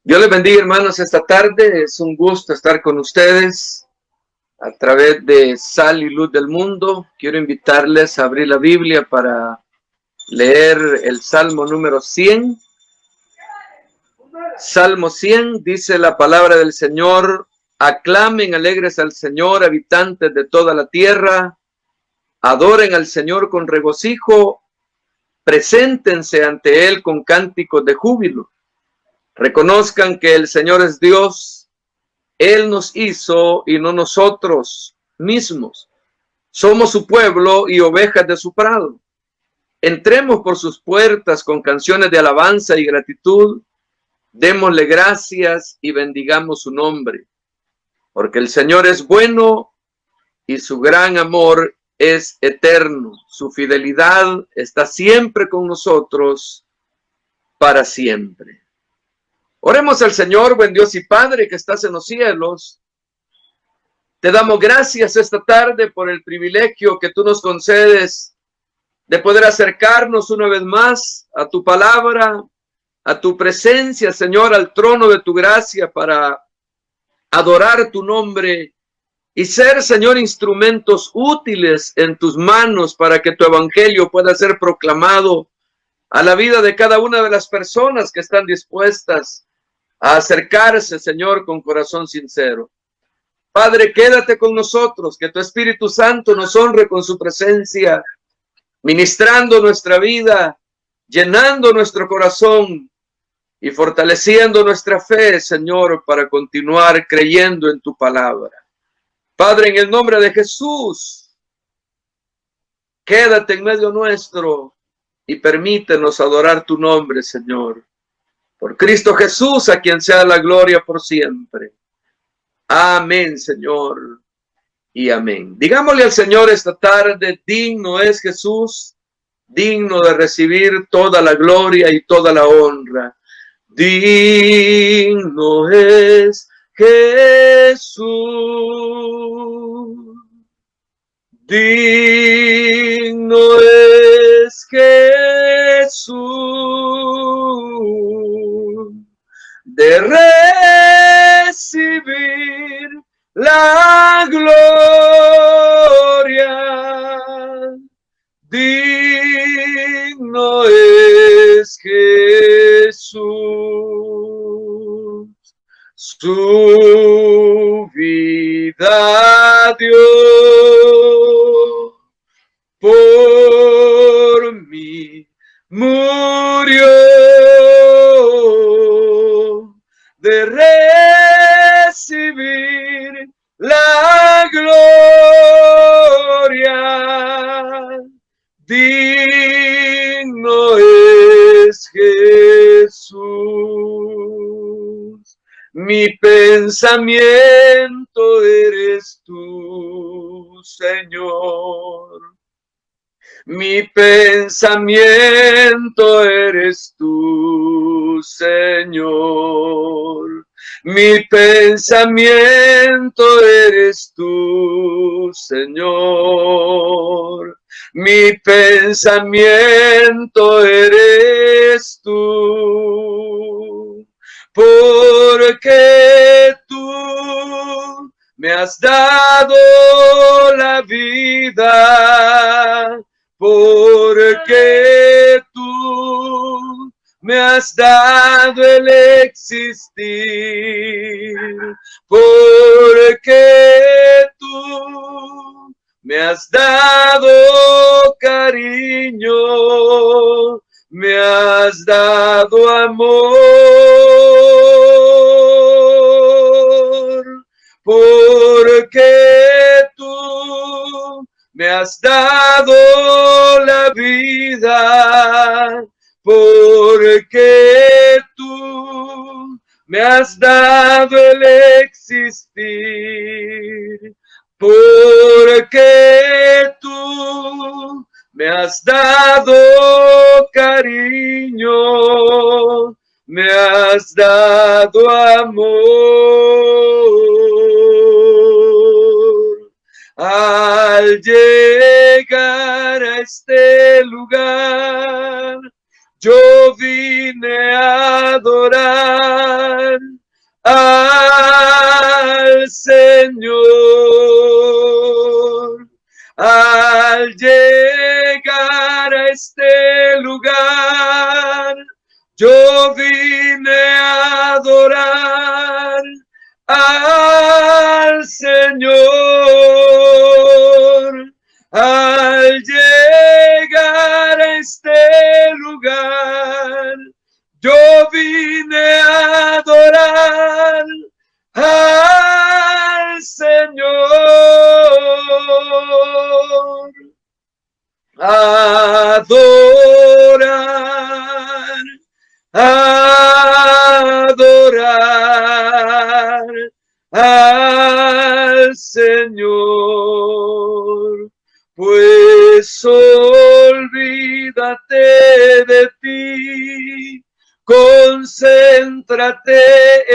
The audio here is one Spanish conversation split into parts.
Dios les bendiga, hermanos, esta tarde. Es un gusto estar con ustedes a través de Sal y Luz del Mundo. Quiero invitarles a abrir la Biblia para leer el Salmo número 100. Salmo 100, dice la palabra del Señor: aclamen alegres al Señor, habitantes de toda la tierra. Adoren al Señor con regocijo. Preséntense ante Él con cánticos de júbilo. Reconozcan que el Señor es Dios. Él nos hizo y no nosotros mismos. Somos su pueblo y ovejas de su prado. Entremos por sus puertas con canciones de alabanza y gratitud. Démosle gracias y bendigamos su nombre. Porque el Señor es bueno y su gran amor es eterno. Su fidelidad está siempre con nosotros para siempre. Oremos al Señor, buen Dios y Padre que estás en los cielos. Te damos gracias esta tarde por el privilegio que tú nos concedes de poder acercarnos una vez más a tu palabra, a tu presencia, Señor, al trono de tu gracia para adorar tu nombre y ser, Señor, instrumentos útiles en tus manos para que tu evangelio pueda ser proclamado a la vida de cada una de las personas que están dispuestas a acercarse, Señor, con corazón sincero. Padre, quédate con nosotros, que tu Espíritu Santo nos honre con su presencia, ministrando nuestra vida, llenando nuestro corazón y fortaleciendo nuestra fe, Señor, para continuar creyendo en tu palabra. Padre, en el nombre de Jesús, quédate en medio nuestro y permítenos adorar tu nombre, Señor. Por Cristo Jesús, a quien sea la gloria por siempre. Amén, Señor, y amén. Digámosle al Señor esta tarde: digno es Jesús, digno de recibir toda la gloria y toda la honra. Digno es Jesús, digno es Jesús de recibir la gloria. Digno es Jesús, su vida dio por mí, murió de recibir la gloria. Digno es Jesús, mi pensamiento eres tú, Señor. Mi pensamiento eres tú, Señor. Mi pensamiento eres tú, Señor. Mi pensamiento eres tú. Porque tú me has dado la vida. Porque tú me has dado el existir. Porque tú me has dado cariño, me has dado amor. Porque tú me has dado la vida, porque tú me has dado el existir, porque tú me has dado cariño, me has dado amor. Al llegar a este lugar, yo vine a adorar Señor. Al llegar a este lugar, yo vine a adorar al Señor. Al llegar a este lugar, yo vine a adorar al Señor. Adorar, adorar al Señor. Pues olvídate de ti, concéntrate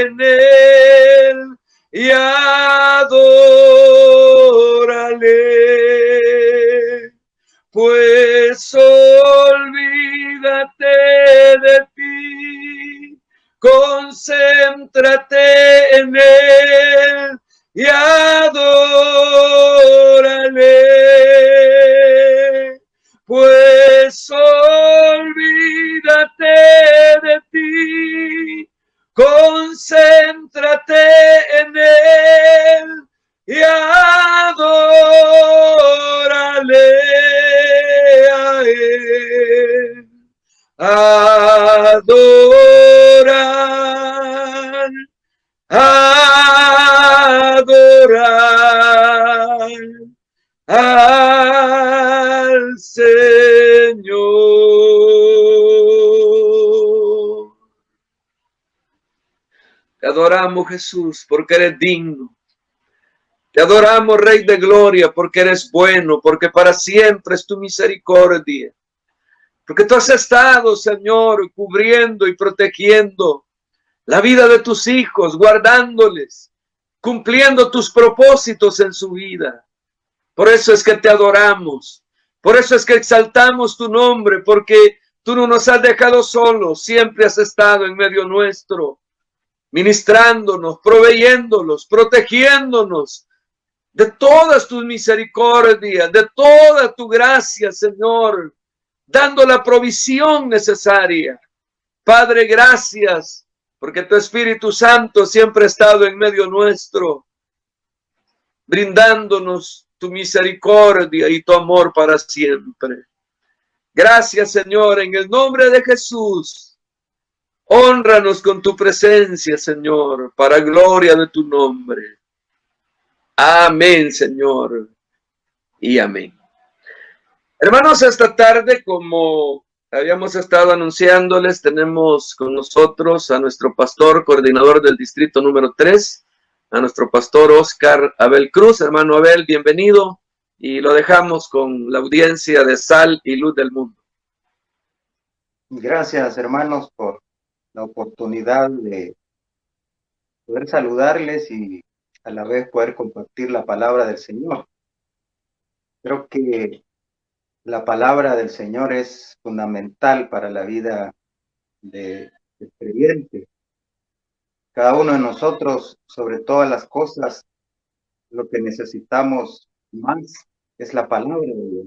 en Él y adórale. Pues olvídate de ti, concéntrate en Él y adórale. Pues olvídate de ti, concéntrate en Él y adórale a Él. Adorar, adorar al Señor. Te adoramos, Jesús, porque eres digno. Te adoramos, Rey de Gloria, porque eres bueno, porque para siempre es tu misericordia. Porque tú has estado, Señor, cubriendo y protegiendo la vida de tus hijos, guardándoles, cumpliendo tus propósitos en su vida. Por eso es que te adoramos. Por eso es que exaltamos tu nombre, porque tú no nos has dejado solos, siempre has estado en medio nuestro, ministrándonos, proveyéndolos, protegiéndonos de todas tus misericordias, de toda tu gracia, Señor, dando la provisión necesaria. Padre, gracias, porque tu Espíritu Santo siempre ha estado en medio nuestro, brindándonos tu misericordia y tu amor para siempre. Gracias, Señor, en el nombre de Jesús. Hónranos con tu presencia, Señor, para gloria de tu nombre. Amén, Señor, y amén. Hermanos, esta tarde, como habíamos estado anunciándoles, tenemos con nosotros a nuestro pastor, coordinador del distrito número 3, a nuestro pastor Oscar Abel Cruz. Hermano Abel, bienvenido, y lo dejamos con la audiencia de Sal y Luz del Mundo. Gracias, hermanos, por la oportunidad de poder saludarles y a la vez poder compartir la palabra del Señor. Creo que la palabra del Señor es fundamental para la vida del creyente. Cada uno de nosotros, sobre todas las cosas, lo que necesitamos más es la palabra de Dios.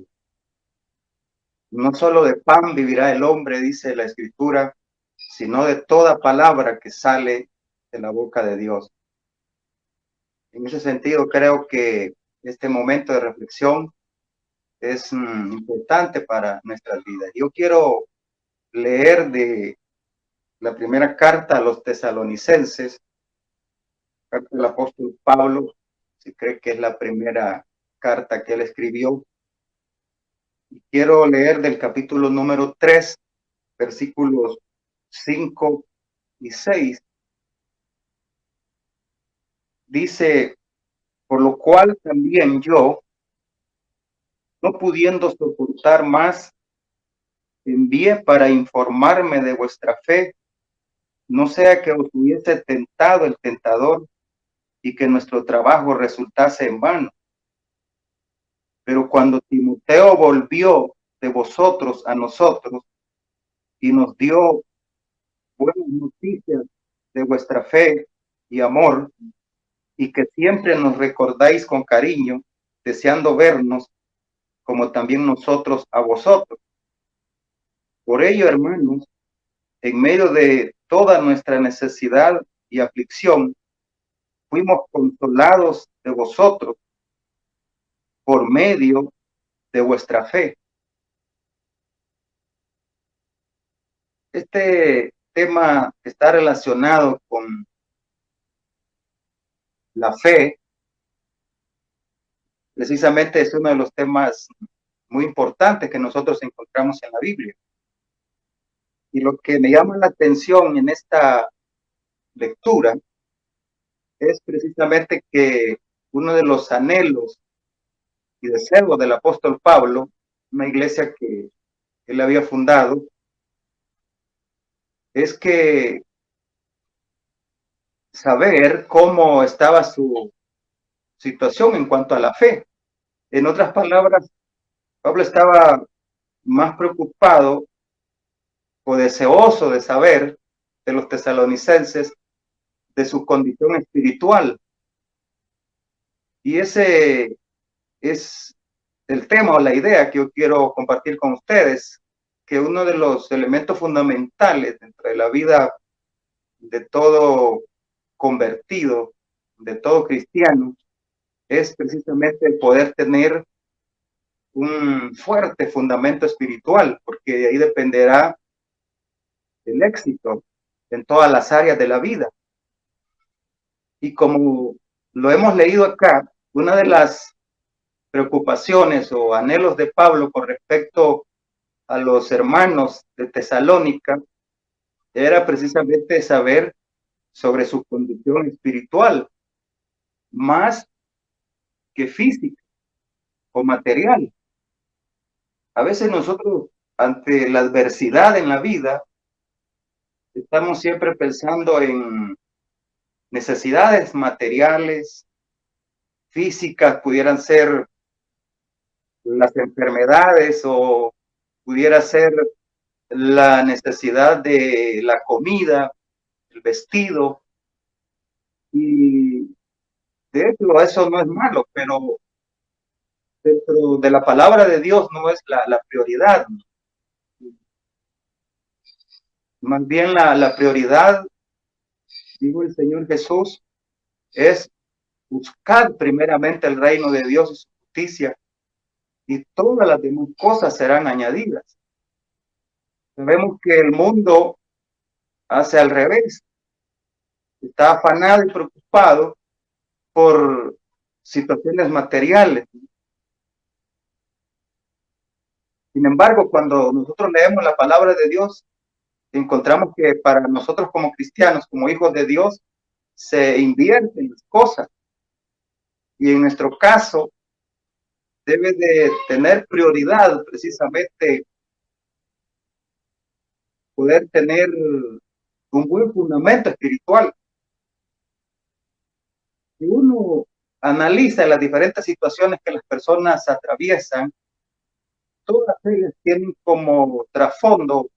No solo de pan vivirá el hombre, dice la Escritura, sino de toda palabra que sale de la boca de Dios. En ese sentido, creo que este momento de reflexión es importante para nuestras vidas. Yo quiero leer de la primera carta a los tesalonicenses, carta del apóstol Pablo. Se cree que es la primera carta que él escribió. Y quiero leer del capítulo número 3, versículos 5 y 6. Dice: por lo cual también yo, no pudiendo soportar más, envié para informarme de vuestra fe, no sea que os hubiese tentado el tentador y que nuestro trabajo resultase en vano. Pero cuando Timoteo volvió de vosotros a nosotros y nos dio buenas noticias de vuestra fe y amor, y que siempre nos recordáis con cariño, deseando vernos, como también nosotros a vosotros. Por ello, hermanos, en medio de toda nuestra necesidad y aflicción, fuimos consolados de vosotros por medio de vuestra fe. Este tema está relacionado con la fe. Precisamente es uno de los temas muy importantes que nosotros encontramos en la Biblia. Y lo que me llama la atención en esta lectura es precisamente que uno de los anhelos y deseos del apóstol Pablo, una iglesia que él había fundado, es que saber cómo estaba su situación en cuanto a la fe. En otras palabras, Pablo estaba más preocupado o deseoso de saber de los tesalonicenses de su condición espiritual. Y ese es el tema o la idea que yo quiero compartir con ustedes, que uno de los elementos fundamentales dentro de la vida de todo convertido, de todo cristiano, es precisamente el poder tener un fuerte fundamento espiritual, porque de ahí dependerá el éxito en todas las áreas de la vida. Y como lo hemos leído acá, una de las preocupaciones o anhelos de Pablo con respecto a los hermanos de Tesalónica era precisamente saber sobre su condición espiritual, más que física o material. A veces nosotros, ante la adversidad en la vida, estamos siempre pensando en necesidades materiales, físicas, pudieran ser las enfermedades o pudiera ser la necesidad de la comida, el vestido. Y de hecho eso no es malo, pero dentro de la palabra de Dios no es la prioridad. Más bien la prioridad, dijo el Señor Jesús, es buscar primeramente el reino de Dios y su justicia, y todas las demás cosas serán añadidas. Sabemos que el mundo hace al revés, está afanado y preocupado por situaciones materiales. Sin embargo, cuando nosotros leemos la palabra de Dios, encontramos que para nosotros como cristianos, como hijos de Dios, se invierten las cosas. Y en nuestro caso, debe de tener prioridad precisamente poder tener un buen fundamento espiritual. Si uno analiza las diferentes situaciones que las personas atraviesan, todas ellas tienen como trasfondo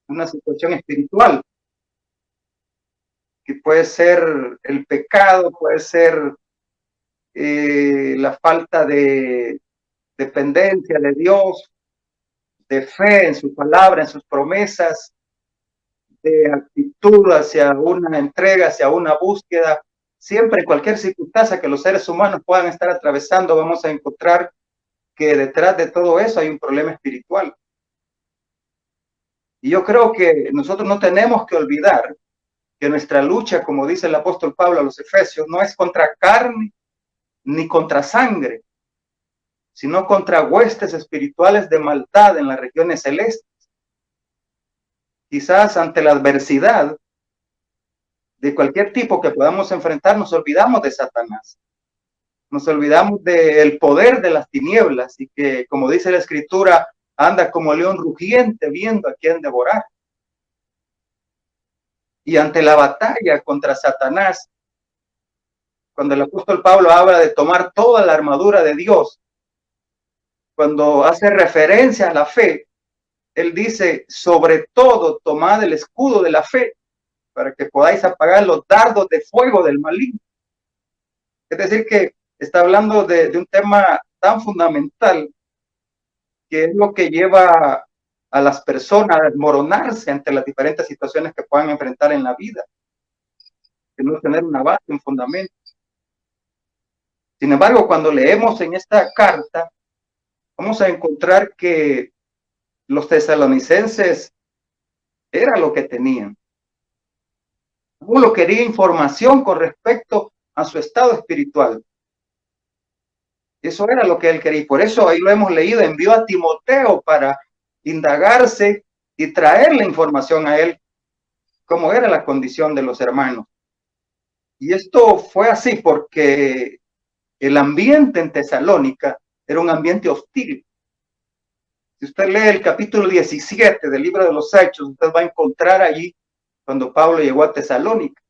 una situación espiritual, que puede ser el pecado, puede ser la falta de dependencia de Dios, de fe en su palabra, en sus promesas, de actitud hacia una entrega, hacia una búsqueda. Siempre en cualquier circunstancia que los seres humanos puedan estar atravesando, vamos a encontrar que detrás de todo eso hay un problema espiritual. Y yo creo que nosotros no tenemos que olvidar que nuestra lucha, como dice el apóstol Pablo a los Efesios, no es contra carne ni contra sangre, sino contra huestes espirituales de maldad en las regiones celestes. Quizás ante la adversidad de cualquier tipo que podamos enfrentar, nos olvidamos de Satanás. Nos olvidamos del poder de las tinieblas y que, como dice la Escritura, anda como león rugiente viendo a quién devorar. Y ante la batalla contra Satanás, cuando el apóstol Pablo habla de tomar toda la armadura de Dios, cuando hace referencia a la fe, él dice, sobre todo, tomad el escudo de la fe para que podáis apagar los dardos de fuego del maligno. Es decir, que está hablando de un tema tan fundamental, que es lo que lleva a las personas a desmoronarse ante las diferentes situaciones que puedan enfrentar en la vida, de no tener una base, un fundamento. Sin embargo, cuando leemos en esta carta, vamos a encontrar que los tesalonicenses era lo que tenían. Pablo quería información con respecto a su estado espiritual. Eso era lo que él quería. Y por eso ahí lo hemos leído, envió a Timoteo para indagarse y traerle información a él, cómo era la condición de los hermanos. Y esto fue así porque el ambiente en Tesalónica era un ambiente hostil. Si usted lee el capítulo 17 del libro de los Hechos, usted va a encontrar allí cuando Pablo llegó a Tesalónica,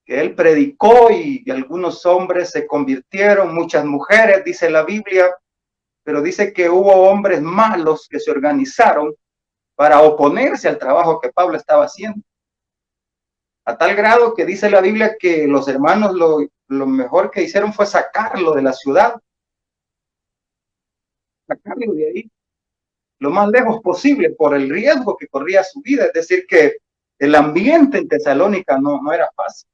que él predicó y algunos hombres se convirtieron, muchas mujeres, dice la Biblia, pero dice que hubo hombres malos que se organizaron para oponerse al trabajo que Pablo estaba haciendo. A tal grado que dice la Biblia que los hermanos lo mejor que hicieron fue sacarlo de la ciudad, sacarlo de ahí, lo más lejos posible por el riesgo que corría su vida. Es decir, que el ambiente en Tesalónica no era fácil.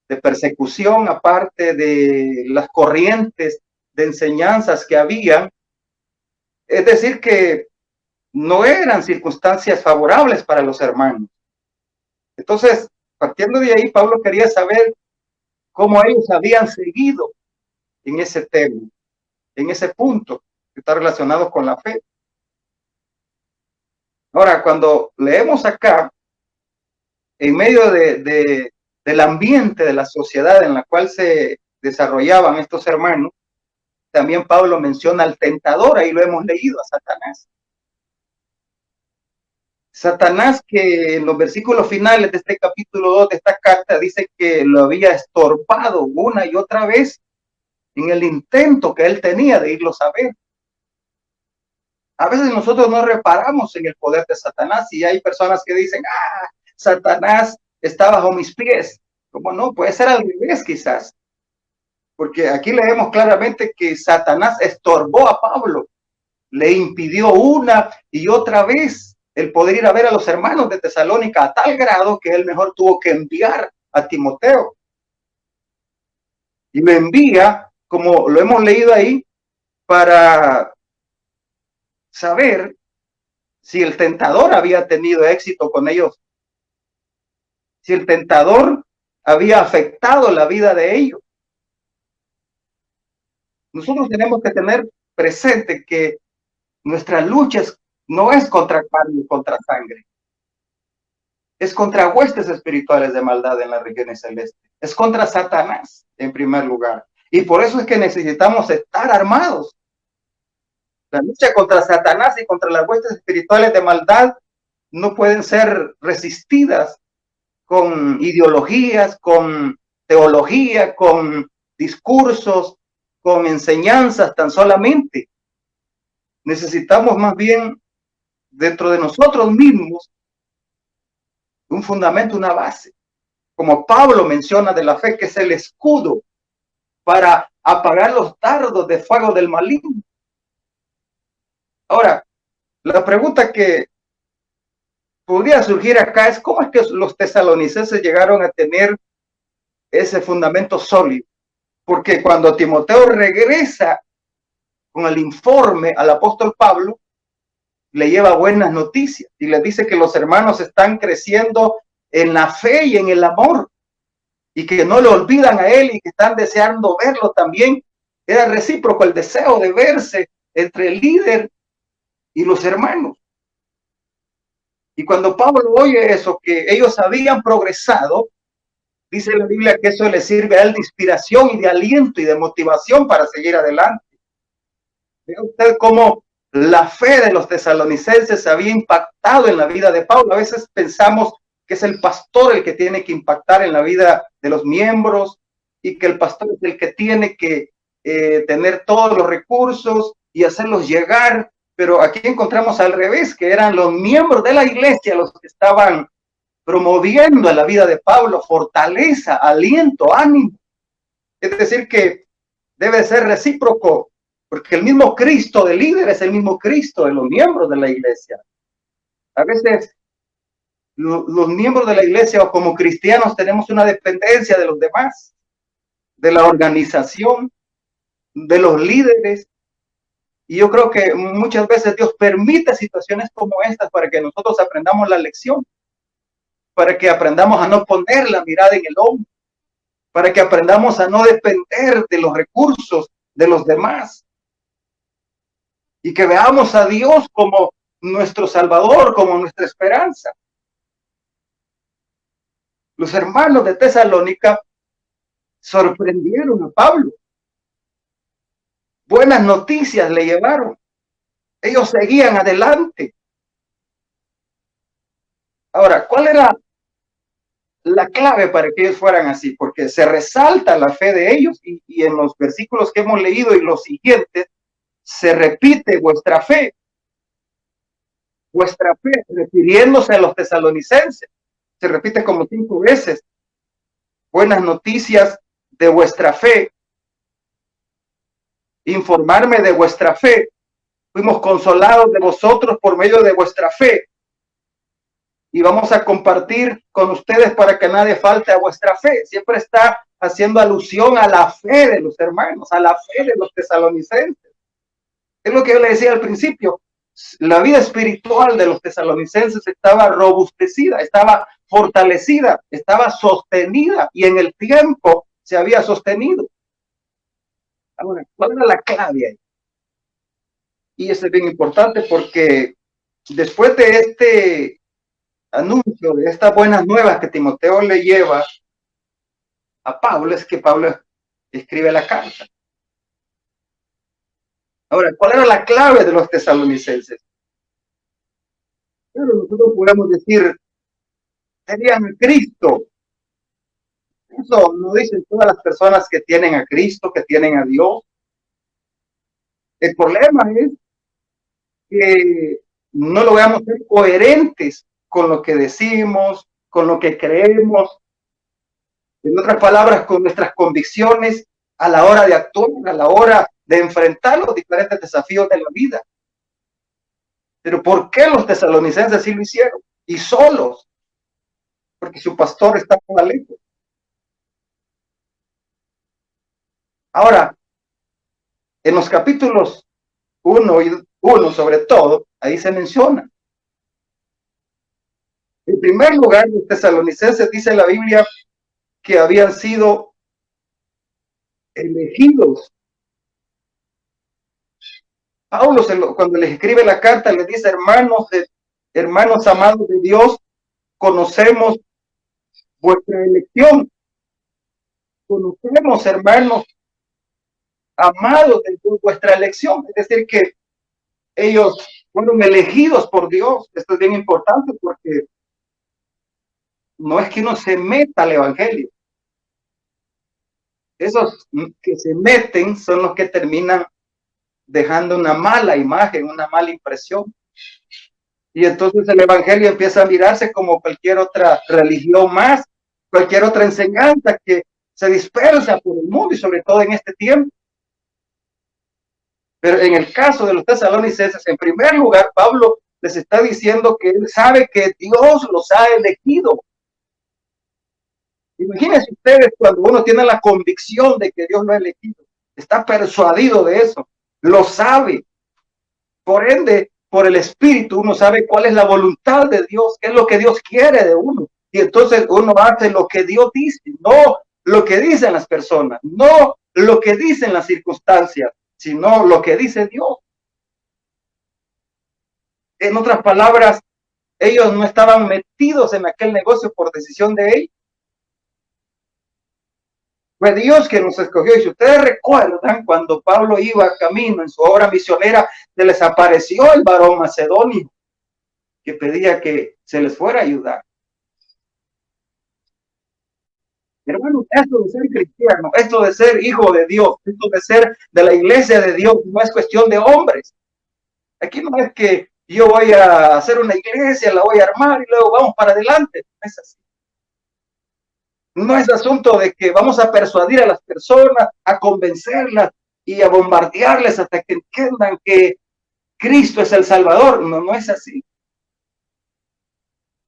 De persecución, aparte de las corrientes de enseñanzas que había. Es decir, que no eran circunstancias favorables para los hermanos. Entonces, partiendo de ahí, Pablo quería saber cómo ellos habían seguido en ese tema, en ese punto que está relacionado con la fe. Ahora, cuando leemos acá, en medio del ambiente de la sociedad en la cual se desarrollaban estos hermanos, también Pablo menciona al tentador, ahí lo hemos leído, a Satanás. Satanás, que en los versículos finales de este capítulo 2 de esta carta dice que lo había estorbado una y otra vez en el intento que él tenía de irlos a ver. A veces nosotros no reparamos en el poder de Satanás y hay personas que dicen, Satanás está bajo mis pies. ¿Cómo no? Puede ser al revés quizás. Porque aquí leemos claramente que Satanás estorbó a Pablo, le impidió una y otra vez el poder ir a ver a los hermanos de Tesalónica, a tal grado que él mejor tuvo que enviar a Timoteo. Y lo envía, como lo hemos leído ahí, para saber si el tentador había tenido éxito con ellos, si el tentador había afectado la vida de ellos. Nosotros tenemos que tener presente que nuestra lucha no es contra carne y contra sangre. Es contra huestes espirituales de maldad en las regiones celestes. Es contra Satanás, en primer lugar. Y por eso es que necesitamos estar armados. La lucha contra Satanás y contra las huestes espirituales de maldad no pueden ser resistidas con ideologías, con teología, con discursos, con enseñanzas tan solamente. Necesitamos más bien dentro de nosotros mismos un fundamento, una base. Como Pablo menciona de la fe, que es el escudo para apagar los dardos de fuego del maligno. Ahora, la pregunta que podría surgir acá es cómo es que los tesalonicenses llegaron a tener ese fundamento sólido. Porque cuando Timoteo regresa con el informe al apóstol Pablo, le lleva buenas noticias y le dice que los hermanos están creciendo en la fe y en el amor y que no lo olvidan a él y que están deseando verlo también. Era recíproco el deseo de verse entre el líder y los hermanos. Y cuando Pablo oye eso, que ellos habían progresado, dice la Biblia que eso le sirve a él de inspiración y de aliento y de motivación para seguir adelante. Vea usted cómo la fe de los tesalonicenses había impactado en la vida de Pablo. A veces pensamos que es el pastor el que tiene que impactar en la vida de los miembros y que el pastor es el que tiene que tener todos los recursos y hacerlos llegar. Pero aquí encontramos al revés, que eran los miembros de la iglesia los que estaban promoviendo en la vida de Pablo fortaleza, aliento, ánimo. Es decir, que debe ser recíproco, porque el mismo Cristo del líder es el mismo Cristo de los miembros de la iglesia. A veces los miembros de la iglesia o como cristianos tenemos una dependencia de los demás, de la organización, de los líderes. Y yo creo que muchas veces Dios permite situaciones como estas para que nosotros aprendamos la lección, para que aprendamos a no poner la mirada en el hombre, para que aprendamos a no depender de los recursos de los demás y que veamos a Dios como nuestro Salvador, como nuestra esperanza. Los hermanos de Tesalónica sorprendieron a Pablo. Buenas noticias le llevaron. Ellos seguían adelante. Ahora, ¿cuál era la clave para que ellos fueran así? Porque se resalta la fe de ellos y en los versículos que hemos leído y los siguientes se repite vuestra fe, refiriéndose a los tesalonicenses. Se repite como 5 veces. Buenas noticias de vuestra fe. Informarme de vuestra fe. Fuimos consolados de vosotros por medio de vuestra fe. Y vamos a compartir con ustedes para que nadie falte a vuestra fe. Siempre está haciendo alusión a la fe de los hermanos, a la fe de los tesalonicenses. Es lo que yo le decía al principio. La vida espiritual de los tesalonicenses estaba robustecida, estaba fortalecida, estaba sostenida y en el tiempo se había sostenido. Ahora, ¿cuál era la clave ahí? Y eso es bien importante porque después de este anuncio, de estas buenas nuevas que Timoteo le lleva a Pablo, es que Pablo escribe la carta. Ahora, ¿cuál era la clave de los tesalonicenses? Claro, nosotros podemos decir, tenían a Cristo. Eso no dicen todas las personas que tienen a Cristo, que tienen a Dios. El problema es que no logramos ser coherentes con lo que decimos, con lo que creemos, en otras palabras, con nuestras convicciones a la hora de actuar, a la hora de enfrentar los diferentes desafíos de la vida. Pero ¿por qué los tesalonicenses sí lo hicieron? Y solos, porque su pastor estaba lejos. Ahora, en los capítulos 1 y 1 sobre todo, ahí se menciona. En primer lugar, los tesalonicenses, dice la Biblia, que habían sido elegidos. Pablo, cuando les escribe la carta, les dice, hermanos amados de Dios, conocemos vuestra elección. Conocemos, hermanos amados de Dios, vuestra elección. Es decir, que ellos fueron elegidos por Dios. Esto es bien importante porque no es que uno se meta al evangelio. Esos que se meten son los que terminan dejando una mala imagen, una mala impresión. Y entonces el evangelio empieza a mirarse como cualquier otra religión más, cualquier otra enseñanza que se dispersa por el mundo y sobre todo en este tiempo. Pero en el caso de los tesalonicenses, en primer lugar, Pablo les está diciendo que él sabe que Dios los ha elegido. Imagínense ustedes cuando uno tiene la convicción de que Dios lo ha elegido, está persuadido de eso, lo sabe. Por ende, por el Espíritu, uno sabe cuál es la voluntad de Dios, qué es lo que Dios quiere de uno. Y entonces uno hace lo que Dios dice, no lo que dicen las personas, no lo que dicen las circunstancias, sino lo que dice Dios. En otras palabras, ellos no estaban metidos en aquel negocio por decisión de ellos. Fue Dios que nos escogió. Y si ustedes recuerdan, cuando Pablo iba camino en su obra misionera, se les apareció el varón macedonio que pedía que se les fuera a ayudar. Hermano, esto de ser cristiano, esto de ser hijo de Dios, esto de ser de la iglesia de Dios, no es cuestión de hombres. Aquí no es que yo voy a hacer una iglesia, la voy a armar y luego vamos para adelante. No es así. No es asunto de que vamos a persuadir a las personas, a convencerlas y a bombardearles hasta que entiendan que Cristo es el Salvador. No, no es así.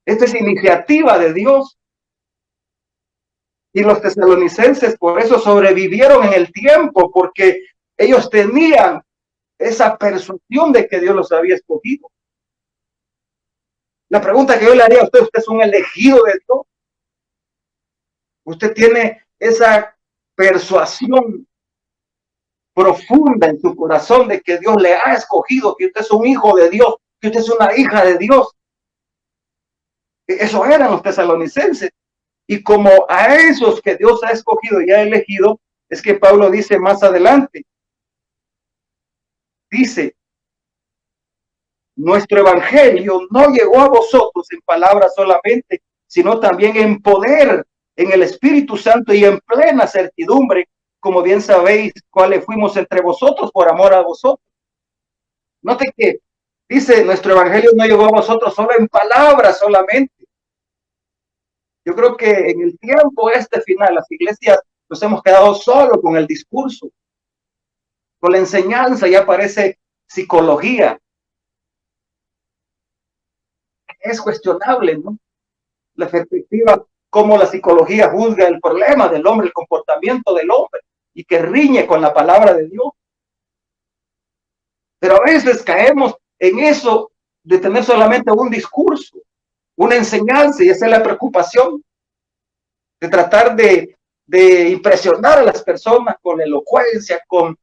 Esta es iniciativa de Dios. Y los tesalonicenses por eso sobrevivieron en el tiempo, porque ellos tenían esa persuasión de que Dios los había escogido. La pregunta que yo le haría a usted, ¿usted es un elegido de Dios? Usted tiene esa persuasión profunda en su corazón de que Dios le ha escogido, que usted es un hijo de Dios, que usted es una hija de Dios. Eso eran los tesalonicenses. Y como a esos que Dios ha escogido y ha elegido, es que Pablo dice más adelante, dice, nuestro evangelio no llegó a vosotros en palabras solamente, sino también en poder, en el Espíritu Santo y en plena certidumbre, como bien sabéis cuáles fuimos entre vosotros por amor a vosotros. Note que dice, nuestro evangelio no llegó a vosotros solo en palabras solamente. Yo creo que en el tiempo final, las iglesias nos hemos quedado solo con el discurso, con la enseñanza, ya parece psicología. Es cuestionable, ¿no? La perspectiva, cómo la psicología juzga el problema del hombre, el comportamiento del hombre, y que riñe con la palabra de Dios. Pero a veces caemos en eso de tener solamente un discurso, una enseñanza, y esa es la preocupación, de tratar de impresionar a las personas con elocuencia, con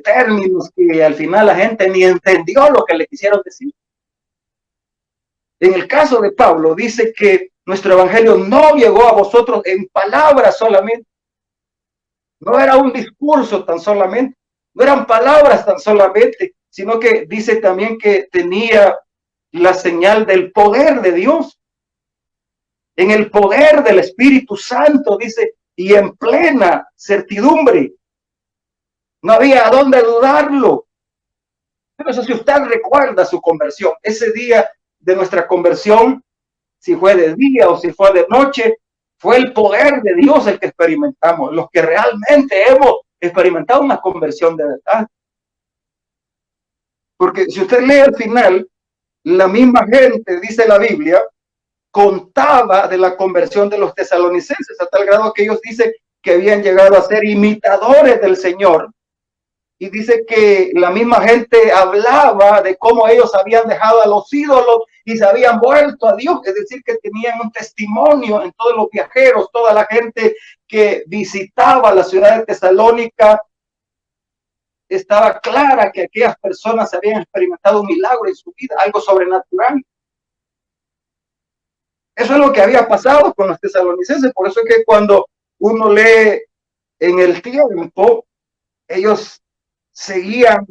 términos que al final la gente ni entendió lo que le quisieron decir. En el caso de Pablo, dice que nuestro evangelio no llegó a vosotros en palabras solamente. No era un discurso tan solamente, no eran palabras tan solamente, sino que dice también que tenía la señal del poder de Dios. En el poder del Espíritu Santo, dice, y en plena certidumbre. No había a dónde dudarlo. Pero eso, si usted recuerda su conversión, ese día de nuestra conversión, si fue de día o si fue de noche, fue el poder de Dios el que experimentamos, los que realmente hemos experimentado una conversión de verdad. Porque si usted lee al final, la misma gente, dice la Biblia, contaba de la conversión de los tesalonicenses, a tal grado que ellos dicen que habían llegado a ser imitadores del Señor. Y dice que la misma gente hablaba de cómo ellos habían dejado a los ídolos y se habían vuelto a Dios, es decir, que tenían un testimonio en todos los viajeros, toda la gente que visitaba la ciudad de Tesalónica, estaba clara que aquellas personas habían experimentado un milagro en su vida, algo sobrenatural. Eso es lo que había pasado con los tesalonicenses, por eso es que cuando uno lee en el tiempo, ellos seguían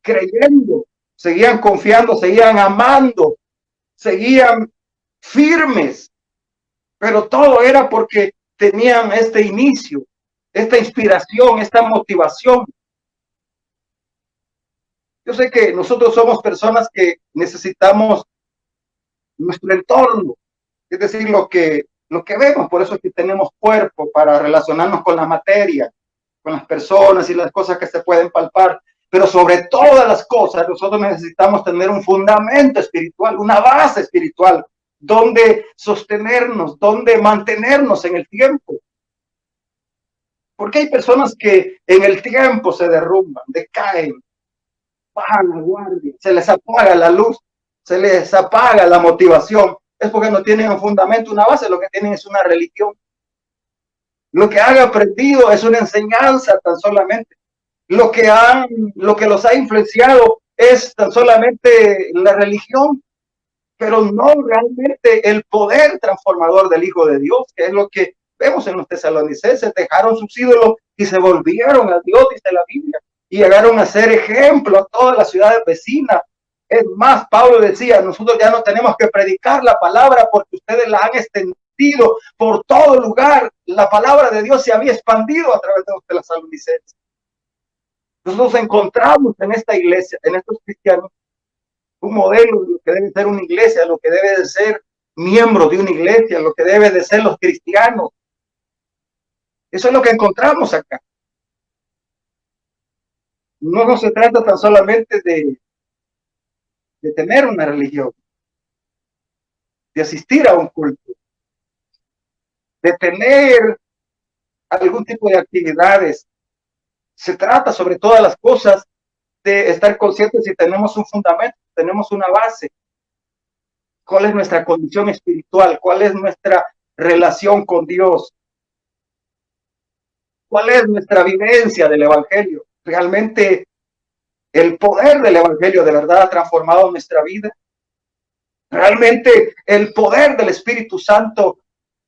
creyendo, seguían confiando, seguían amando, seguían firmes, pero todo era porque tenían este inicio, esta inspiración, esta motivación. Yo sé que nosotros somos personas que necesitamos nuestro entorno, es decir, lo que vemos, por eso es que tenemos cuerpo para relacionarnos con la materia, con las personas y las cosas que se pueden palpar, pero sobre todas las cosas nosotros necesitamos tener un fundamento espiritual, una base espiritual, donde sostenernos, donde mantenernos en el tiempo. Porque hay personas que en el tiempo se derrumban, decaen, bajan la guardia, se les apaga la luz, se les apaga la motivación. Es porque no tienen un fundamento, una base, lo que tienen es una religión. Lo que han aprendido es una enseñanza tan solamente. Lo que los ha influenciado es tan solamente la religión, pero no realmente el poder transformador del Hijo de Dios, que es lo que vemos en los tesalonicenses. Dejaron sus ídolos y se volvieron a Dios, dice la Biblia, y llegaron a ser ejemplo a todas las ciudades vecinas. Es más, Pablo decía, nosotros ya no tenemos que predicar la palabra porque ustedes la han extendido por todo lugar. La palabra de Dios se había expandido a través de los tesalonicenses. Nosotros encontramos en esta iglesia, en estos cristianos, un modelo de lo que debe ser una iglesia, lo que debe de ser miembro de una iglesia, lo que debe de ser los cristianos. Eso es lo que encontramos acá. No se trata tan solamente de tener una religión, de asistir a un culto, de tener algún tipo de actividades. Se trata sobre todas las cosas de estar conscientes si tenemos un fundamento, tenemos una base, cuál es nuestra condición espiritual, cuál es nuestra relación con Dios, cuál es nuestra vivencia del Evangelio. Realmente el poder del Evangelio de verdad ha transformado nuestra vida. Realmente el poder del Espíritu Santo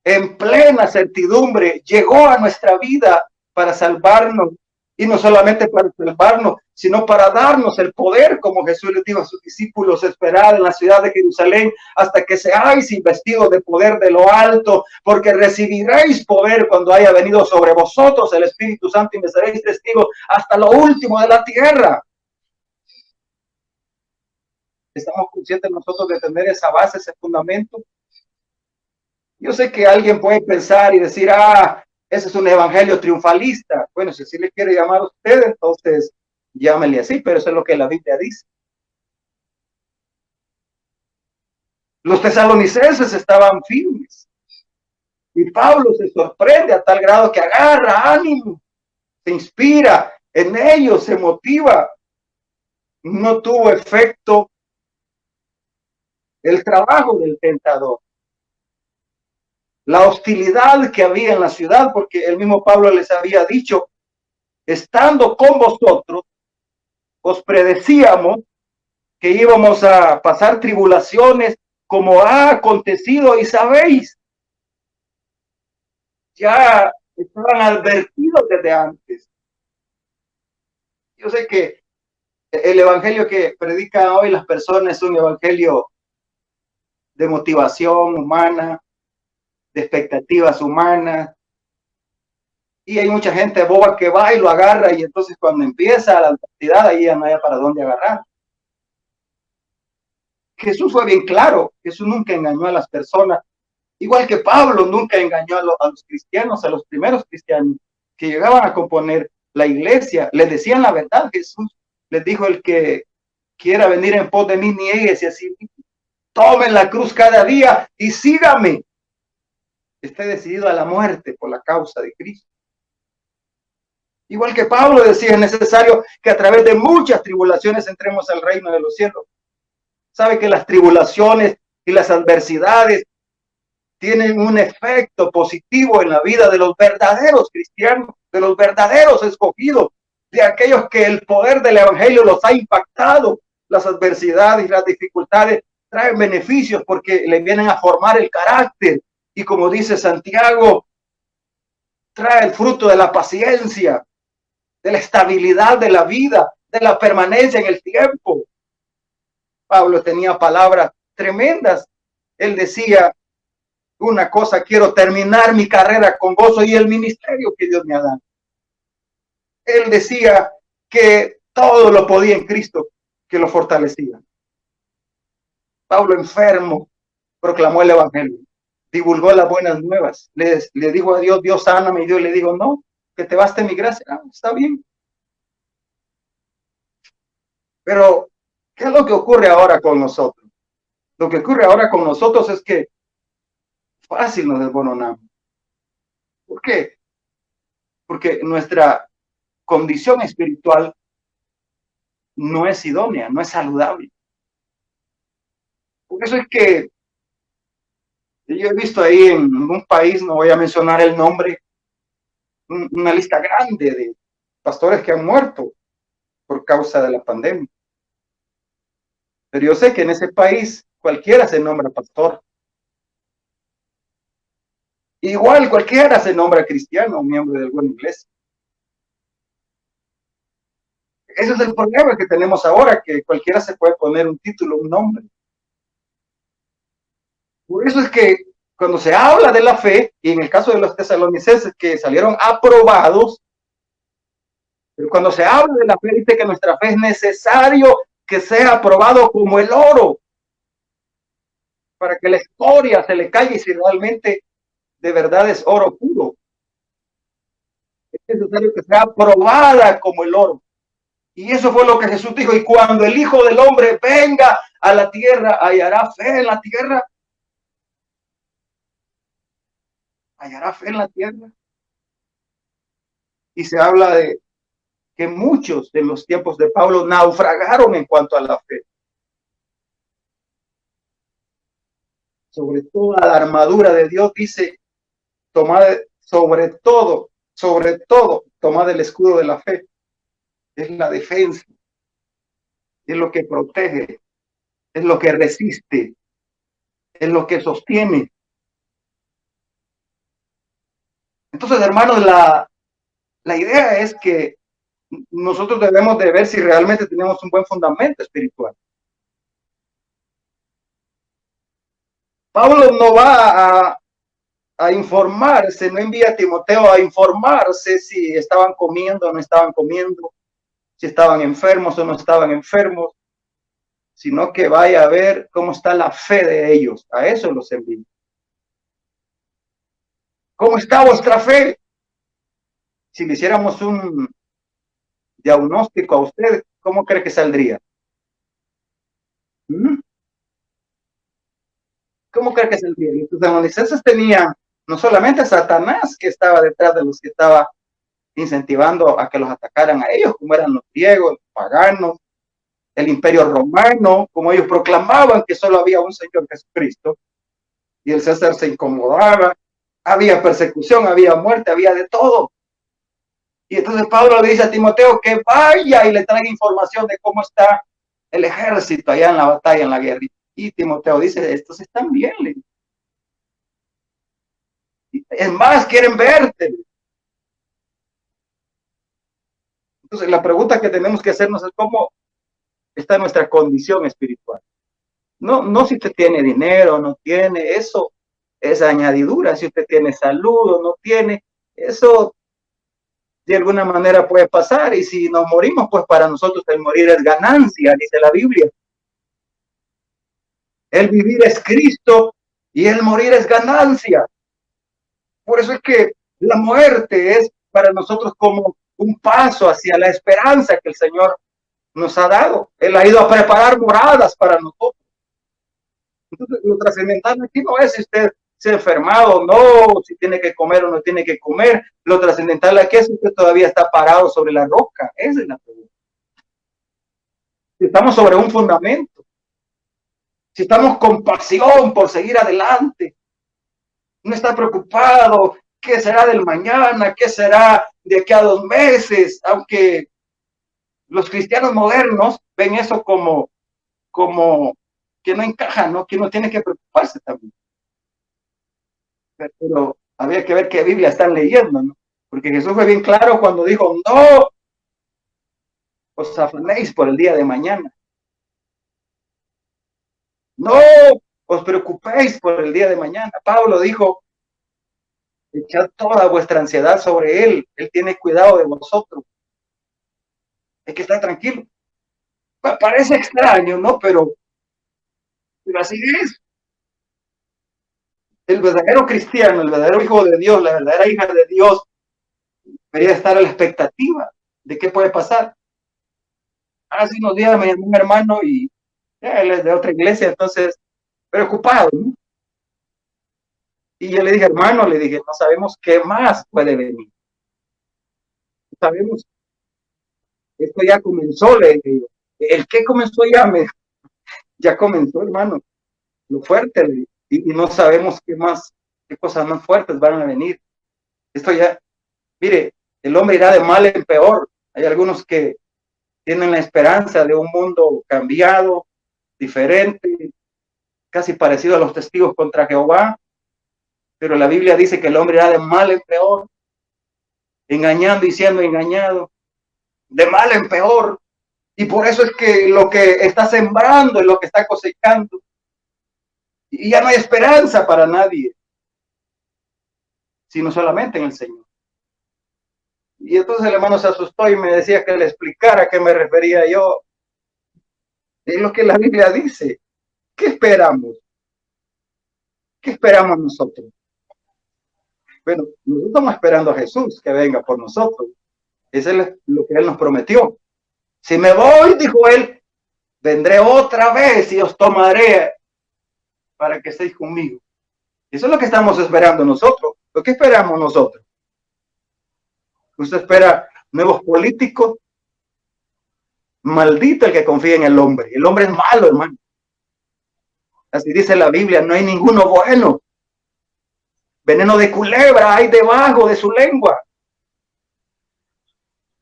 en plena certidumbre llegó a nuestra vida para salvarnos, y no solamente para salvarnos, sino para darnos el poder, como Jesús les dijo a sus discípulos: esperad en la ciudad de Jerusalén hasta que seáis investidos de poder de lo alto, porque recibiréis poder cuando haya venido sobre vosotros el Espíritu Santo, y me seréis testigos hasta lo último de la tierra. ¿Estamos conscientes nosotros de tener esa base, ese fundamento? Yo sé que alguien puede pensar y decir: ese es un evangelio triunfalista. Bueno, si así le quiere llamar a usted, entonces llámele así, pero eso es lo que la Biblia dice. Los tesalonicenses estaban firmes, y Pablo se sorprende a tal grado que agarra ánimo, se inspira en ellos, se motiva. No tuvo efecto el trabajo del tentador, la hostilidad que había en la ciudad, porque el mismo Pablo les había dicho: estando con vosotros, os predecíamos que íbamos a pasar tribulaciones, como ha acontecido, y sabéis, ya estaban advertidos desde antes. Yo sé que el evangelio que predican hoy las personas es un evangelio de motivación humana, de expectativas humanas, y hay mucha gente boba que va y lo agarra, y entonces cuando empieza la adversidad, ahí ya no hay para dónde agarrar. Jesús fue bien claro: Jesús nunca engañó a las personas, igual que Pablo nunca engañó a los cristianos, a los primeros cristianos que llegaban a componer la iglesia. Les decían la verdad. Jesús les dijo: el que quiera venir en pos de mí, niéguese a sí mismo, tomen la cruz cada día y sígame. Esté decidido a la muerte por la causa de Cristo. Igual que Pablo decía: es necesario que a través de muchas tribulaciones entremos al reino de los cielos. Sabe que las tribulaciones y las adversidades tienen un efecto positivo en la vida de los verdaderos cristianos, de los verdaderos escogidos, de aquellos que el poder del evangelio los ha impactado. Las adversidades y las dificultades traen beneficios porque le vienen a formar el carácter, y como dice Santiago, trae el fruto de la paciencia, de la estabilidad de la vida, de la permanencia en el tiempo. Pablo tenía palabras tremendas. Él decía: una cosa quiero, terminar mi carrera con gozo y el ministerio que Dios me ha dado. Él decía que todo lo podía en Cristo que lo fortalecía. Pablo, enfermo, proclamó el evangelio, divulgó las buenas nuevas, le dijo a Dios: Dios, sáname, y Dios le dijo: no, que te baste mi gracia. Está bien. Pero ¿qué es lo que ocurre ahora con nosotros? Lo que ocurre ahora con nosotros es que fácil nos desboronamos. ¿Por qué? Porque nuestra condición espiritual no es idónea, no es saludable. Por eso es que yo he visto ahí en un país, no voy a mencionar el nombre, una lista grande de pastores que han muerto por causa de la pandemia. Pero yo sé que en ese país cualquiera se nombra pastor. Igual cualquiera se nombra cristiano o miembro de alguna iglesia. Ese es el problema que tenemos ahora, que cualquiera se puede poner un título, un nombre. Por eso es que cuando se habla de la fe, y en el caso de los tesalonicenses que salieron aprobados, pero cuando se habla de la fe, dice que nuestra fe es necesario que sea aprobado como el oro, para que la escoria se le caiga, y si realmente de verdad es oro puro. es necesario que sea probada como el oro. Y eso fue lo que Jesús dijo. Y cuando el Hijo del Hombre venga a la tierra, hallará fe en la tierra. Hallará fe en la tierra. Y se habla de que muchos de los tiempos de Pablo naufragaron en cuanto a la fe. Sobre toda la armadura de Dios dice, tomad sobre todo, tomad el escudo de la fe. Es la defensa, es lo que protege, es lo que resiste, es lo que sostiene. Entonces, hermanos, la idea es que nosotros debemos de ver si realmente tenemos un buen fundamento espiritual. Pablo no va a informarse, no envía a Timoteo a informarse si estaban comiendo o no estaban comiendo, si estaban enfermos o no estaban enfermos, sino que vaya a ver cómo está la fe de ellos. A eso los envía. ¿Cómo está vuestra fe? Si le hiciéramos un diagnóstico a usted, ¿cómo cree que saldría? ¿Mm? ¿Cómo cree que saldría? Y los demonicenses tenían no solamente a Satanás, que estaba detrás de los que estaba incentivando a que los atacaran a ellos, como eran los griegos, los paganos, el imperio romano, como ellos proclamaban que solo había un Señor Jesucristo, y el César se incomodaba, había persecución, había muerte, había de todo. Y entonces Pablo le dice a Timoteo que vaya y le traiga información de cómo está el ejército allá en la batalla, en la guerra. Y Timoteo dice, estos están bien. Es más, quieren verte. Entonces la pregunta que tenemos que hacernos es cómo está nuestra condición espiritual. No si usted tiene dinero, no tiene, eso es añadidura. Si usted tiene salud o no tiene, eso de alguna manera puede pasar. Y si nos morimos, pues para nosotros el morir es ganancia, dice la Biblia. El vivir es Cristo y el morir es ganancia. Por eso es que la muerte es para nosotros como un paso hacia la esperanza que el Señor nos ha dado. Él ha ido a preparar moradas para nosotros. Entonces, lo trascendental aquí no es si usted se ha enfermado o no, si tiene que comer o no tiene que comer. Lo trascendental aquí es si usted todavía está parado sobre la roca. Esa es la pregunta. Si estamos sobre un fundamento, si estamos con pasión por seguir adelante, no está preocupado qué será del mañana, qué será de aquí a 2 meses, aunque los cristianos modernos ven eso como que no encaja, ¿no? Que uno tiene que preocuparse también. Pero había que ver qué Biblia están leyendo, ¿no? Porque Jesús fue bien claro cuando dijo, no os afanéis por el día de mañana. No os preocupéis por el día de mañana. Pablo dijo, echad toda vuestra ansiedad sobre él. Él tiene cuidado de vosotros. Hay que estar tranquilo. Parece extraño, ¿no? Pero así es. El verdadero cristiano, el verdadero hijo de Dios, la verdadera hija de Dios, debería estar a la expectativa de qué puede pasar. Hace unos días me llamó un hermano y él es de otra iglesia, entonces preocupado, ¿no? Y yo le dije, hermano, le dije, no sabemos qué más puede venir. No sabemos, esto ya comenzó, le digo. El que comenzó ya comenzó, hermano, lo fuerte, y no sabemos qué más, qué cosas más fuertes van a venir. Esto ya, mire, el hombre irá de mal en peor. Hay algunos que tienen la esperanza de un mundo cambiado, diferente, casi parecido a los testigos contra Jehová, pero la Biblia dice que el hombre irá de mal en peor, engañando y siendo engañado, de mal en peor. Y por eso es que lo que está sembrando es lo que está cosechando. Y ya no hay esperanza para nadie, sino solamente en el Señor. Y entonces el hermano se asustó y me decía que le explicara a qué me refería yo. Es lo que la Biblia dice. ¿Qué esperamos? ¿Qué esperamos nosotros? Bueno, nosotros estamos esperando a Jesús que venga por nosotros. Eso es lo que Él nos prometió. Si me voy, dijo Él, vendré otra vez y os tomaré para que estéis conmigo. Eso es lo que estamos esperando nosotros. ¿Lo que esperamos nosotros? ¿Usted espera nuevos políticos? Maldito el que confía en el hombre. El hombre es malo, hermano. Así dice la Biblia, no hay ninguno bueno. Veneno de culebra hay debajo de su lengua.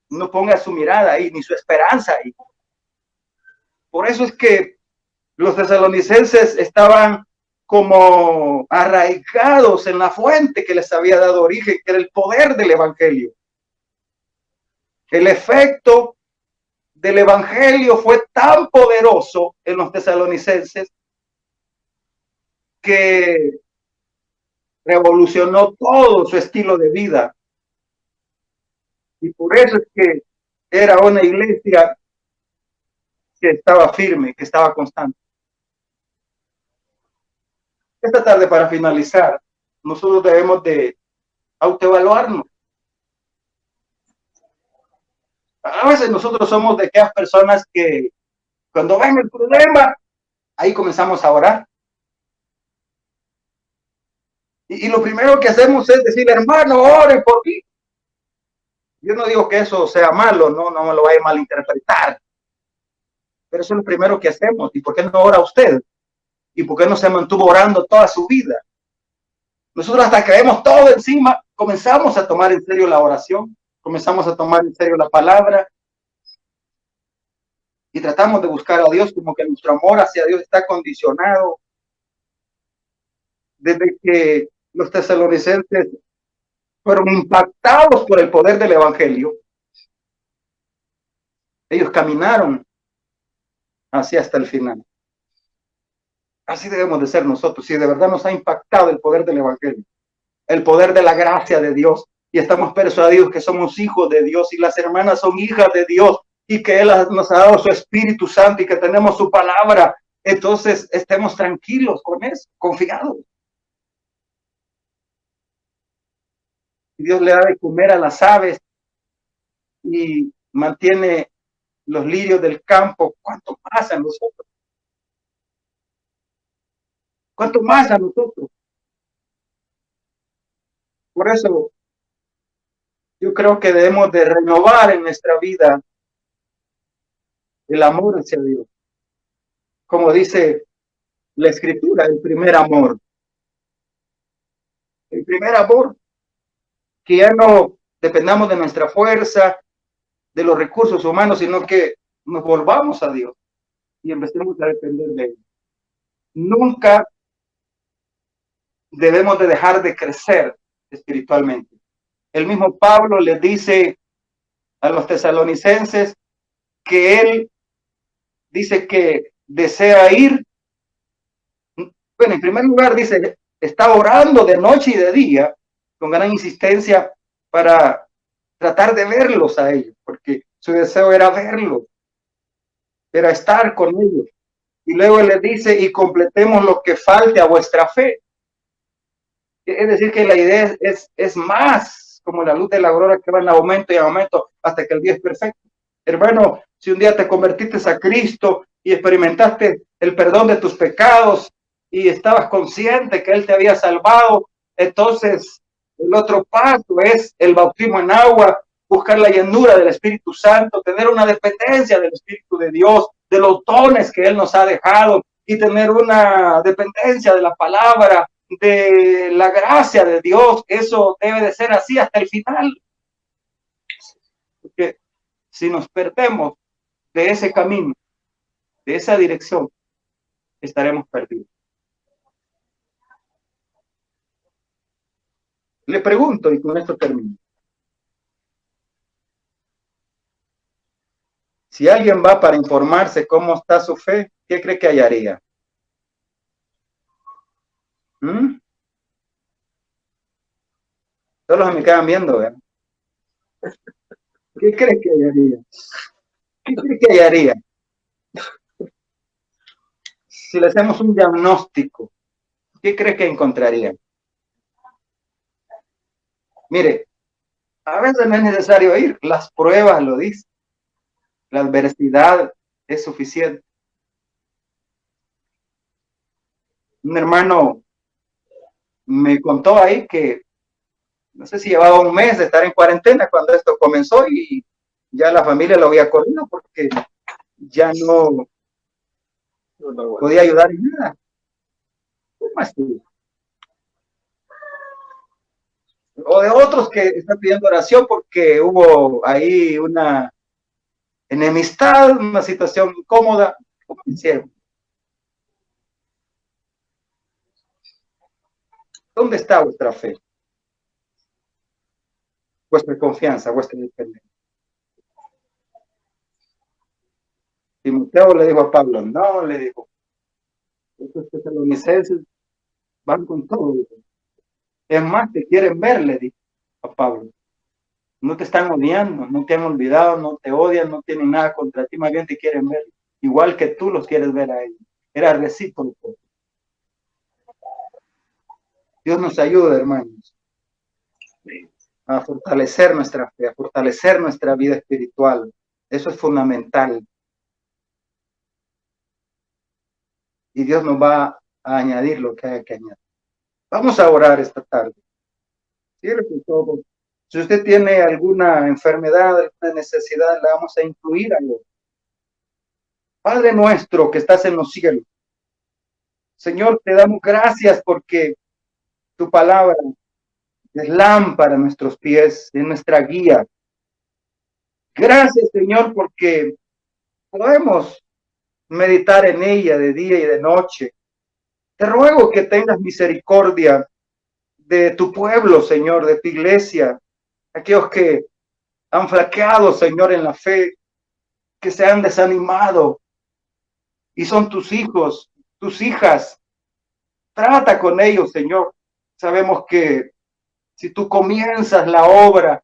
No ponga su mirada ahí, ni su esperanza ahí. Por eso es que los tesalonicenses estaban como arraigados en la fuente que les había dado origen, que era el poder del evangelio. El efecto del evangelio fue tan poderoso en los tesalonicenses que revolucionó todo su estilo de vida. Y por eso es que era una iglesia que estaba firme, que estaba constante. Esta tarde, para finalizar, nosotros debemos de autoevaluarnos. A veces nosotros somos de aquellas personas que cuando ven el problema, ahí comenzamos a orar. Y lo primero que hacemos es decir, hermano, ore por mí. Yo no digo que eso sea malo, no me lo vaya a malinterpretar. Pero eso es lo primero que hacemos. ¿Y por qué no ora usted? ¿Y por qué no se mantuvo orando toda su vida? Nosotros hasta que vemos todo encima, comenzamos a tomar en serio la oración, comenzamos a tomar en serio la palabra y tratamos de buscar a Dios, como que nuestro amor hacia Dios está condicionado. Desde que los tesalonicenses fueron impactados por el poder del evangelio, ellos caminaron hacia hasta el final. Así debemos de ser nosotros. Si de verdad nos ha impactado el poder del evangelio, el poder de la gracia de Dios, y estamos persuadidos que somos hijos de Dios y las hermanas son hijas de Dios y que Él nos ha dado su Espíritu Santo y que tenemos su palabra, entonces estemos tranquilos con eso, confiados. Dios le da de comer a las aves y mantiene los lirios del campo. ¿Cuánto más a nosotros? ¿Cuánto más a nosotros? Por eso yo creo que debemos de renovar en nuestra vida el amor hacia Dios. Como dice la Escritura, el primer amor. El primer amor, que ya no dependamos de nuestra fuerza, de los recursos humanos, sino que nos volvamos a Dios y empecemos a depender de Él. Nunca debemos de dejar de crecer espiritualmente. El mismo Pablo les dice a los tesalonicenses que él dice que desea ir. Bueno, en primer lugar dice, está orando de noche y de día con gran insistencia para tratar de verlos a ellos, porque su deseo era verlos, era estar con ellos. Y luego les dice, y completemos lo que falte a vuestra fe. Es decir, que la idea es más como la luz de la aurora que va en aumento y aumento hasta que el día es perfecto. Hermano, si un día te convertiste a Cristo y experimentaste el perdón de tus pecados y estabas consciente que Él te había salvado, entonces el otro paso es el bautismo en agua, buscar la llenura del Espíritu Santo, tener una dependencia del Espíritu de Dios, de los dones que Él nos ha dejado y tener una dependencia de la palabra, de la gracia de Dios. Eso debe de ser así hasta el final. Porque si nos perdemos de ese camino, de esa dirección, estaremos perdidos. Le pregunto, y con esto termino. Si alguien va para informarse cómo está su fe, ¿qué cree que hallaría? Solo se me quedan viendo, ¿verdad? ¿Qué cree que hallaría? ¿Qué cree que hallaría? Si le hacemos un diagnóstico, ¿qué cree que encontraría? Mire, a veces no es necesario ir, las pruebas lo dicen, la adversidad es suficiente. Un hermano me contó ahí que no sé si llevaba un mes de estar en cuarentena cuando esto comenzó y ya la familia lo había corrido porque ya no podía ayudar en nada. ¿Cómo así? O de otros que están pidiendo oración porque hubo ahí una enemistad, una situación incómoda. ¿Cómo hicieron? ¿Dónde está vuestra fe? Vuestra confianza, vuestra dependencia. Timoteo le dijo a Pablo, no, le dijo, estos tesalonicenses van con todo. Es más, te quieren ver, le dijo a Pablo. No te están odiando, no te han olvidado, no te odian, no tienen nada contra ti, más bien te quieren ver, igual que tú los quieres ver a ellos. Era recíproco. Dios nos ayuda, hermanos, a fortalecer nuestra fe, a fortalecer nuestra vida espiritual. Eso es fundamental. Y Dios nos va a añadir lo que haya que añadir. Vamos a orar esta tarde. Cierre sus ojos. Si usted tiene alguna enfermedad, alguna necesidad, la vamos a incluir a Dios. Padre nuestro que estás en los cielos, Señor, te damos gracias porque tu palabra es lámpara a nuestros pies, es nuestra guía. Gracias, Señor, porque podemos meditar en ella de día y de noche. Te ruego que tengas misericordia de tu pueblo, Señor, de tu iglesia, aquellos que han flaqueado, Señor, en la fe, que se han desanimado y son tus hijos, tus hijas. Trata con ellos, Señor. Sabemos que si tú comienzas la obra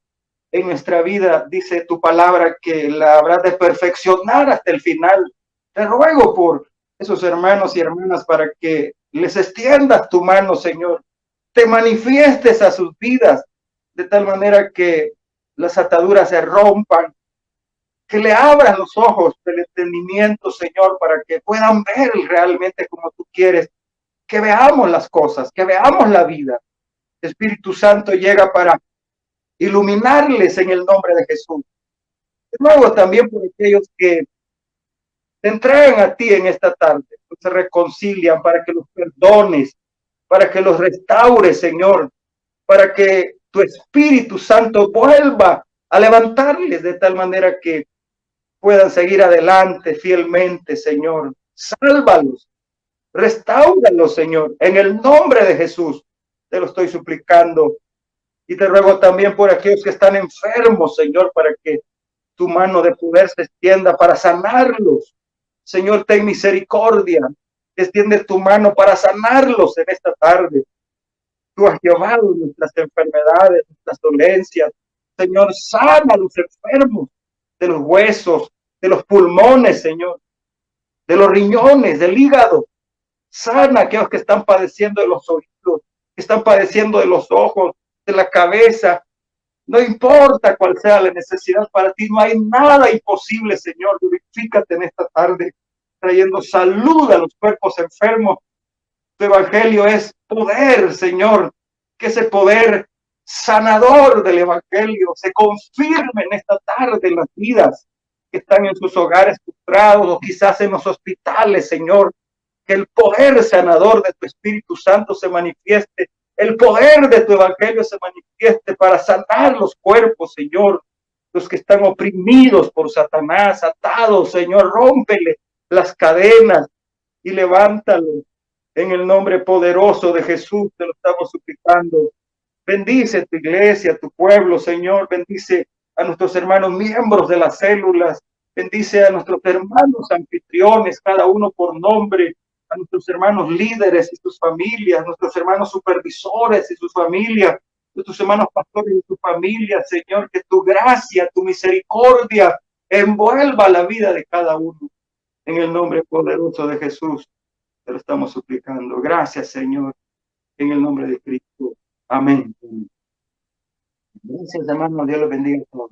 en nuestra vida, dice tu palabra que la habrás de perfeccionar hasta el final. Te ruego por esos hermanos y hermanas para que les extiendas tu mano, Señor. Te manifiestes a sus vidas de tal manera que las ataduras se rompan, que le abras los ojos del entendimiento, Señor, para que puedan ver realmente como tú quieres, que veamos las cosas, que veamos la vida. Espíritu Santo llega para iluminarles en el nombre de Jesús. Luego también por aquellos que te entregan a ti en esta tarde, que se reconcilian para que los perdones, para que los restaures, Señor, para que tu Espíritu Santo vuelva a levantarles de tal manera que puedan seguir adelante fielmente, Señor. Sálvalos, restáuralos, Señor, en el nombre de Jesús. Te lo estoy suplicando. Y te ruego también por aquellos que están enfermos, Señor, para que tu mano de poder se extienda para sanarlos. Señor, ten misericordia. Extiende tu mano para sanarlos en esta tarde. Tú has llevado nuestras enfermedades, nuestras dolencias. Señor, sana a los enfermos de los huesos, de los pulmones, Señor, de los riñones, del hígado. Sana a aquellos que están padeciendo de los oídos, que están padeciendo de los ojos, de la cabeza. No importa cuál sea la necesidad para ti, no hay nada imposible, Señor. Glorifícate en esta tarde, trayendo salud a los cuerpos enfermos. Tu evangelio es poder, Señor, que ese poder sanador del evangelio se confirme en esta tarde en las vidas que están en sus hogares frustrados o quizás en los hospitales, Señor. Que el poder sanador de tu Espíritu Santo se manifieste, el poder de tu evangelio se manifieste para sanar los cuerpos, Señor, los que están oprimidos por Satanás, atados, Señor, rómpele las cadenas y levántalos en el nombre poderoso de Jesús, te lo estamos suplicando. Bendice tu iglesia, tu pueblo, Señor, bendice a nuestros hermanos miembros de las células, bendice a nuestros hermanos anfitriones, cada uno por nombre, a nuestros hermanos líderes y sus familias, nuestros hermanos supervisores y sus familias, nuestros hermanos pastores y sus familias, Señor, que tu gracia, tu misericordia envuelva la vida de cada uno. En el nombre poderoso de Jesús, te lo estamos suplicando. Gracias, Señor, en el nombre de Cristo. Amén. Gracias, hermano. Dios los bendiga a todos.